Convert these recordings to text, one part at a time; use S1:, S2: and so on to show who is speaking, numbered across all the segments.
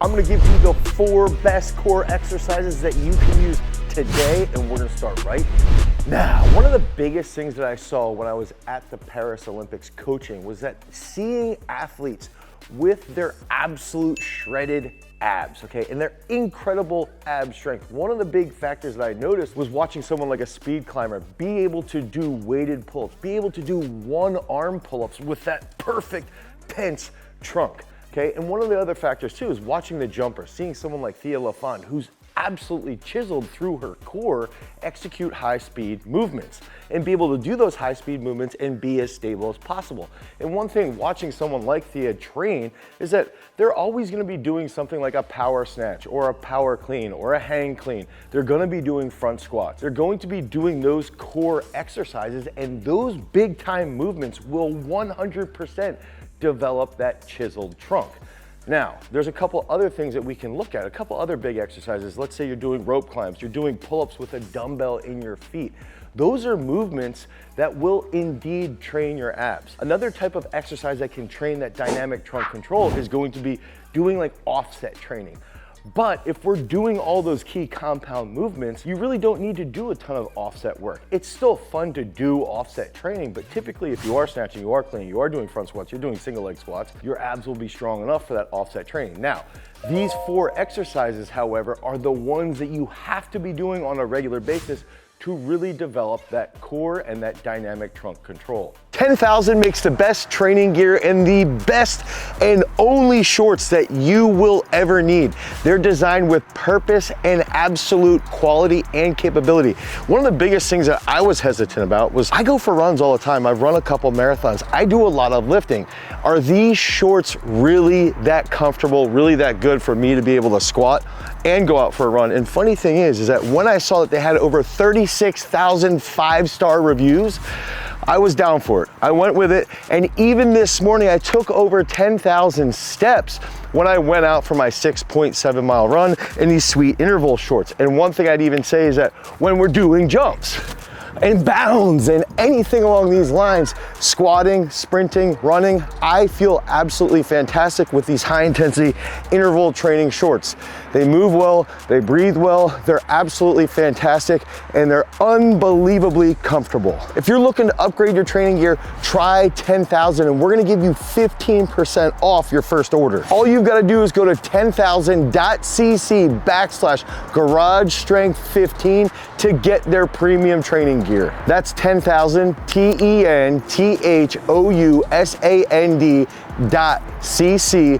S1: I'm gonna give you the 4 best core exercises that you can use today, and we're gonna start right now. One of the biggest things that I saw when I was at the Paris Olympics coaching was that seeing athletes with their absolute shredded abs, okay, and their incredible ab strength. One of the big factors that I noticed was watching someone like a speed climber be able to do weighted pull-ups, be able to do one arm pull-ups with that perfect tense trunk. Okay, and one of the other factors too is watching the jumper, seeing someone like Thea Lafond, who's absolutely chiseled through her core, execute high speed movements and be able to do those high speed movements and be as stable as possible. And one thing watching someone like Thea train is that they're always gonna be doing something like a power snatch or a power clean or a hang clean. They're gonna be doing front squats. They're going to be doing those core exercises, and those big time movements will 100% develop that chiseled trunk. Now, there's a couple other things that we can look at, a couple other big exercises. Let's say you're doing rope climbs, you're doing pull-ups with a dumbbell in your feet. Those are movements that will indeed train your abs. Another type of exercise that can train that dynamic trunk control is going to be doing like offset training. But if we're doing all those key compound movements, you really don't need to do a ton of offset work. It's still fun to do offset training, but typically if you are snatching, you are cleaning, you are doing front squats, you're doing single leg squats, your abs will be strong enough for that offset training. Now, these 4 exercises, however, are the ones that you have to be doing on a regular basis to really develop that core and that dynamic trunk control. 10,000 makes the best training gear and the best and only shorts that you will ever need. They're designed with purpose and absolute quality and capability. One of the biggest things that I was hesitant about was I go for runs all the time. I've run a couple marathons. I do a lot of lifting. Are these shorts really that comfortable, really that good for me to be able to squat and go out for a run? And funny thing is that when I saw that they had over 36,000 5-star reviews, I was down for it. I went with it, and even this morning I took over 10,000 steps when I went out for my 6.7 mile run in these sweet interval shorts. And one thing I'd even say is that when we're doing jumps and bounds and anything along these lines, squatting, sprinting, running, I feel absolutely fantastic with these high intensity interval training shorts. They move well, they breathe well, they're absolutely fantastic, and they're unbelievably comfortable. If you're looking to upgrade your training gear, try 10,000 and we're gonna give you 15% off your first order. All you've gotta do is go to 10,000.cc/GarageStrength15 to get their premium training gear. That's 10,000, TENTHOUSAND.cc/GarageStrength15,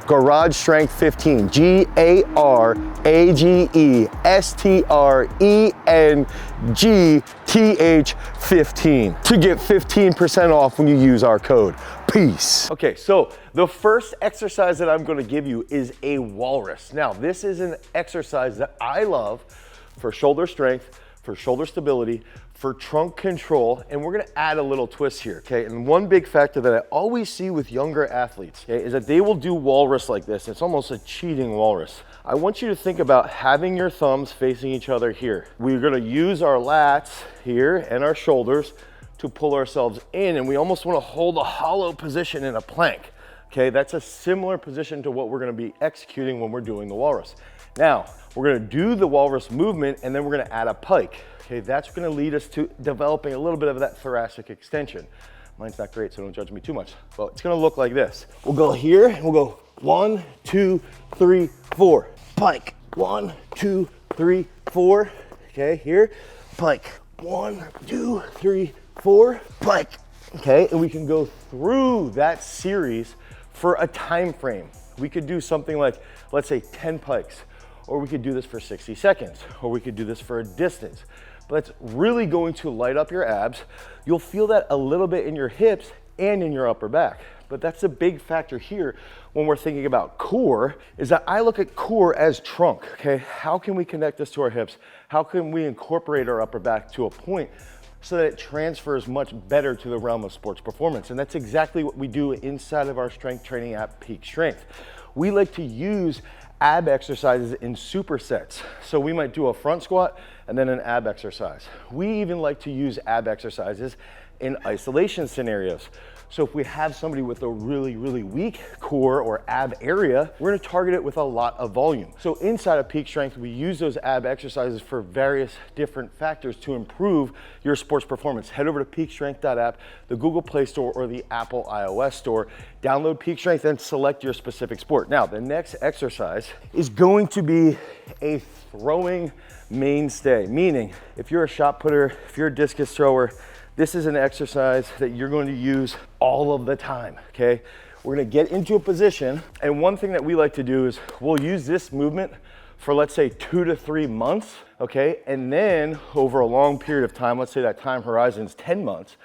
S1: GarageStrength15 to get 15% off when you use our code. Peace. Okay, so the first exercise that I'm gonna give you is a walrus. Now, this is an exercise that I love for shoulder strength, for shoulder stability, for trunk control, and we're gonna add a little twist here, okay? And one big factor that I always see with younger athletes, okay, is that they will do walrus like this. It's almost a cheating walrus. I want you to think about having your thumbs facing each other here. We're gonna use our lats here and our shoulders to pull ourselves in, and we almost wanna hold a hollow position in a plank, okay? That's a similar position to what we're gonna be executing when we're doing the walrus. Now, we're gonna do the walrus movement, and then we're gonna add a pike. Okay, that's gonna lead us to developing a little bit of that thoracic extension. Mine's not great, so don't judge me too much. Well, it's gonna look like this. We'll go here, and we'll go 1, 2, 3, 4. Pike, 1, 2, 3, 4. Okay, here, pike. 1, 2, 3, 4, pike. Okay, and we can go through that series for a time frame. We could do something like, let's say 10 pikes, or we could do this for 60 seconds, or we could do this for a distance. But it's really going to light up your abs. You'll feel that a little bit in your hips and in your upper back. But that's a big factor here when we're thinking about core, is that I look at core as trunk, okay? How can we connect this to our hips? How can we incorporate our upper back to a point so that it transfers much better to the realm of sports performance? And that's exactly what we do inside of our strength training app, Peak Strength. We like to use ab exercises in supersets. So we might do a front squat and then an ab exercise. We even like to use ab exercises in isolation scenarios. So if we have somebody with a really, really weak core or ab area, we're gonna target it with a lot of volume. So inside of Peak Strength, we use those ab exercises for various different factors to improve your sports performance. Head over to peakstrength.app, the Google Play Store or the Apple iOS Store, download Peak Strength and select your specific sport. Now, the next exercise is going to be a throwing mainstay, meaning if you're a shot putter, if you're a discus thrower, this is an exercise that you're going to use all of the time, okay? We're gonna get into a position, and one thing that we like to do is we'll use this movement for, let's say, 2 to 3 months, okay? And then over a long period of time, let's say that time horizon is 10 months,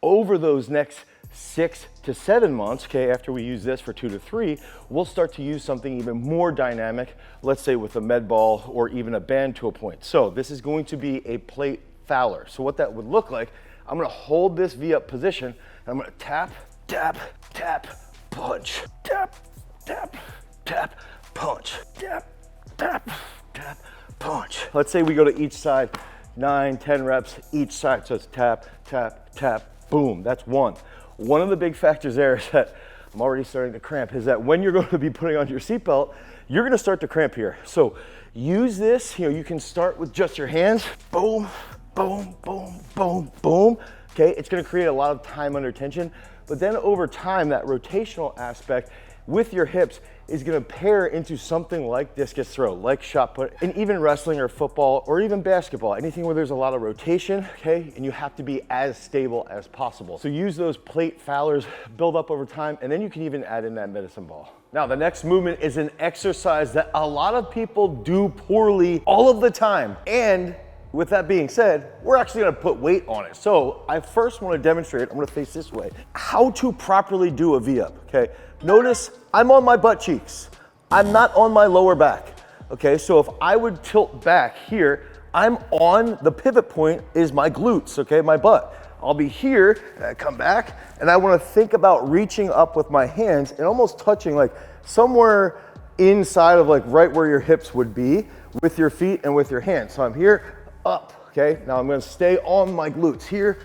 S1: over those next 6 to 7 months, okay, after we use this for 2 to 3, we'll start to use something even more dynamic, let's say with a med ball or even a band to a point. So this is going to be a plate fouler. So what that would look like, I'm gonna hold this V up position, and I'm gonna tap, tap, tap, punch, tap, tap, tap, punch, tap, tap, tap, punch. Let's say we go to each side, 9, 10 reps each side. So it's tap, tap, tap, boom, that's one. One of the big factors there is that I'm already starting to cramp, is that when you're going to be putting on your seatbelt, you're gonna start to cramp here. So use this, you can start with just your hands, boom, boom, boom, boom, boom, okay? It's gonna create a lot of time under tension, but then over time, that rotational aspect with your hips is gonna pair into something like discus throw, like shot put, and even wrestling or football, or even basketball, anything where there's a lot of rotation, okay? And you have to be as stable as possible. So use those plate foulers, build up over time, and then you can even add in that medicine ball. Now, the next movement is an exercise that a lot of people do poorly all of the time, and with that being said, we're actually gonna put weight on it. So I first wanna demonstrate, I'm gonna face this way, how to properly do a V-up, okay? Notice I'm on my butt cheeks. I'm not on my lower back, okay? So if I would tilt back here, I'm on, the pivot point is my glutes, okay, my butt. I'll be here, and I come back, and I wanna think about reaching up with my hands and almost touching like somewhere inside of like right where your hips would be with your feet and with your hands. So I'm here, up, okay? Now I'm gonna stay on my glutes here,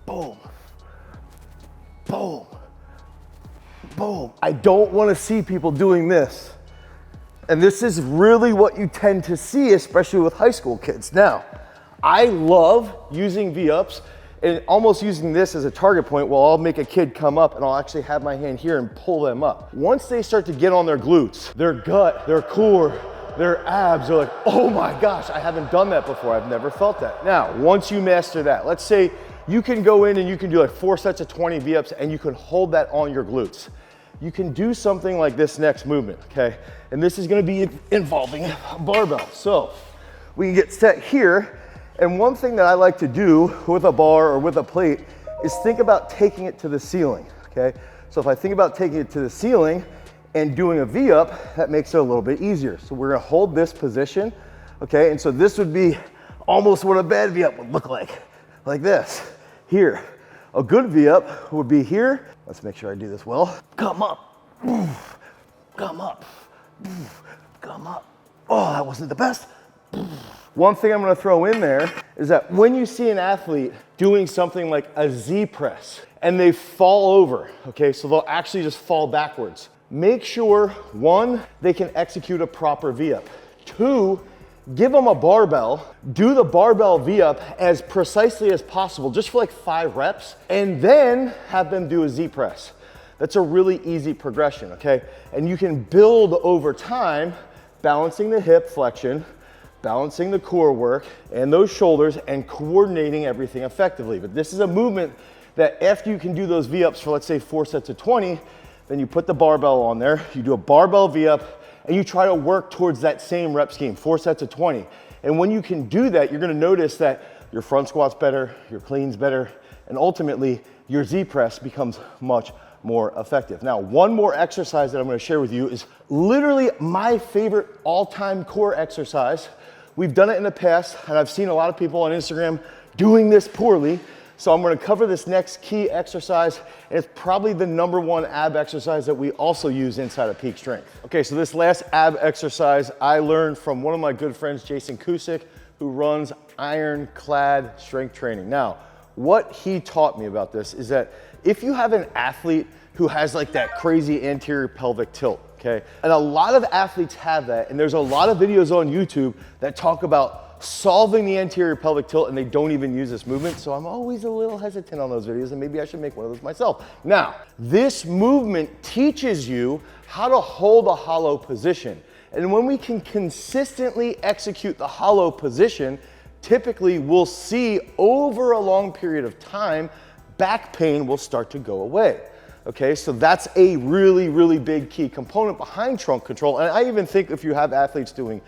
S1: boom, boom, boom. I don't wanna see people doing this. And this is really what you tend to see, especially with high school kids. Now, I love using V-ups and almost using this as a target point while I'll make a kid come up and I'll actually have my hand here and pull them up. Once they start to get on their glutes, their gut, their core, their abs are like, oh my gosh, I haven't done that before. I've never felt that. Now, once you master that, let's say you can go in and you can do like 4 sets of 20 V-ups and you can hold that on your glutes. You can do something like this next movement, okay? And this is gonna be involving a barbell. So we can get set here. And one thing that I like to do with a bar or with a plate is think about taking it to the ceiling, okay? So if I think about taking it to the ceiling, and doing a V-up, that makes it a little bit easier. So we're gonna hold this position, okay? And so this would be almost what a bad V-up would look like this, here. A good V-up would be here. Let's make sure I do this well. Come up, come up, come up. Oh, that wasn't the best. One thing I'm gonna throw in there is that when you see an athlete doing something like a Z press and they fall over, okay? So they'll actually just fall backwards. Make sure, 1, they can execute a proper V-up. 2, give them a barbell, do the barbell V-up as precisely as possible, just for like 5 reps, and then have them do a Z press. That's a really easy progression, okay? And you can build over time, balancing the hip flexion, balancing the core work, and those shoulders, and coordinating everything effectively. But this is a movement that after you can do those V-ups for, let's say, 4 sets of 20, then you put the barbell on there, you do a barbell V-up, and you try to work towards that same rep scheme, 4 sets of 20. And when you can do that, you're gonna notice that your front squat's better, your clean's better, and ultimately your Z press becomes much more effective. Now, one more exercise that I'm gonna share with you is literally my favorite all-time core exercise. We've done it in the past, and I've seen a lot of people on Instagram doing this poorly. So I'm gonna cover this next key exercise, and it's probably the #1 ab exercise that we also use inside of Peak Strength. Okay, so this last ab exercise I learned from one of my good friends, Jason Kusick, who runs Ironclad Strength Training. Now, what he taught me about this is that if you have an athlete who has like that crazy anterior pelvic tilt, okay? And a lot of athletes have that, and there's a lot of videos on YouTube that talk about solving the anterior pelvic tilt and they don't even use this movement. So I'm always a little hesitant on those videos, and maybe I should make one of those myself. Now, this movement teaches you how to hold a hollow position. And when we can consistently execute the hollow position, typically we'll see over a long period of time, back pain will start to go away. Okay, so that's a really, really big key component behind trunk control. And I even think if you have athletes doing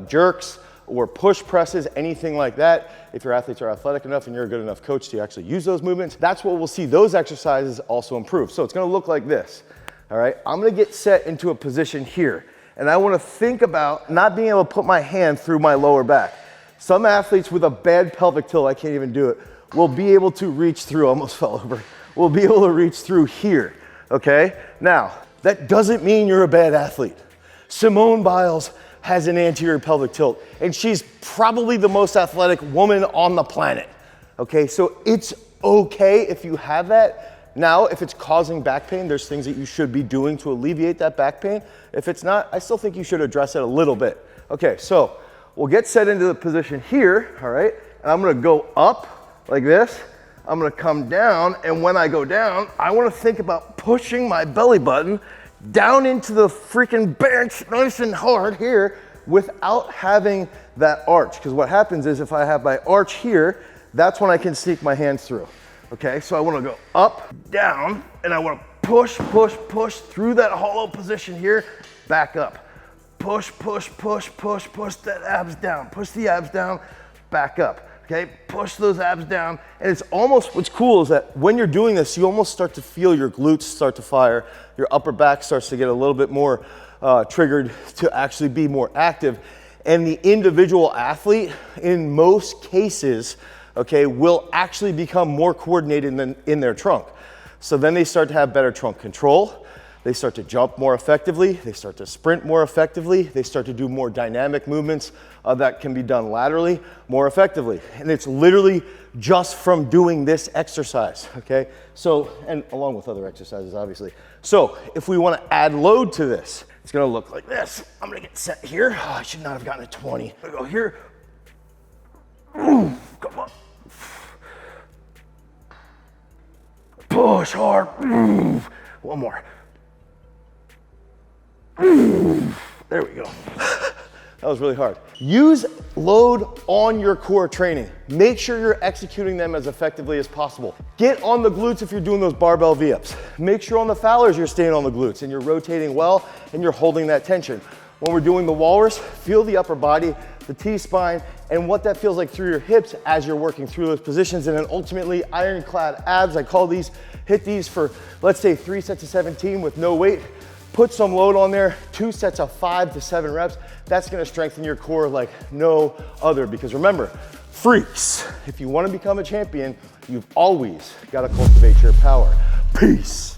S1: jerks or push presses, anything like that, if your athletes are athletic enough and you're a good enough coach to actually use those movements, that's what we'll see those exercises also improve. So it's gonna look like this, all right? I'm gonna get set into a position here, and I wanna think about not being able to put my hand through my lower back. Some athletes with a bad pelvic tilt, I can't even do it, will be able to reach through, almost fell over, will be able to reach through here, okay? Now, that doesn't mean you're a bad athlete. Simone Biles has an anterior pelvic tilt, and she's probably the most athletic woman on the planet, okay? So it's okay if you have that. Now, if it's causing back pain, there's things that you should be doing to alleviate that back pain. If it's not, I still think you should address it a little bit. Okay, so we'll get set into the position here, all right? And I'm gonna go up like this. I'm gonna come down, and when I go down, I wanna think about pushing my belly button down into the freaking bench nice and hard here without having that arch. Because what happens is if I have my arch here, that's when I can sneak my hands through. Okay, so I wanna go up, down, and I wanna push, push, push through that hollow position here, back up. Push, push, push, push, push that abs down. Push the abs down, back up. Okay, push those abs down. And it's almost, what's cool is that when you're doing this, you almost start to feel your glutes start to fire. Your upper back starts to get a little bit more triggered to actually be more active. And the individual athlete, in most cases, okay, will actually become more coordinated in their trunk. So then they start to have better trunk control. They start to jump more effectively. They start to sprint more effectively. They start to do more dynamic movements that can be done laterally more effectively. And it's literally just from doing this exercise, okay? So, and along with other exercises, obviously. So if we want to add load to this, it's going to look like this. I'm going to get set here. Oh, I should not have gotten a 20. I'm going to go here. Ooh, come on. Push hard. Ooh. One more. There we go. That was really hard. Use load on your core training. Make sure you're executing them as effectively as possible. Get on the glutes if you're doing those barbell V-ups. Make sure on the Fowlers you're staying on the glutes and you're rotating well and you're holding that tension. When we're doing the walrus, feel the upper body, the T-spine, and what that feels like through your hips as you're working through those positions. And then ultimately, ironclad abs. I call these, hit these for, let's say 3 sets of 17 with no weight. Put some load on there, 2 sets of 5 to 7 reps. That's gonna strengthen your core like no other. Because remember, freaks, if you wanna become a champion, you've always gotta cultivate your power. Peace.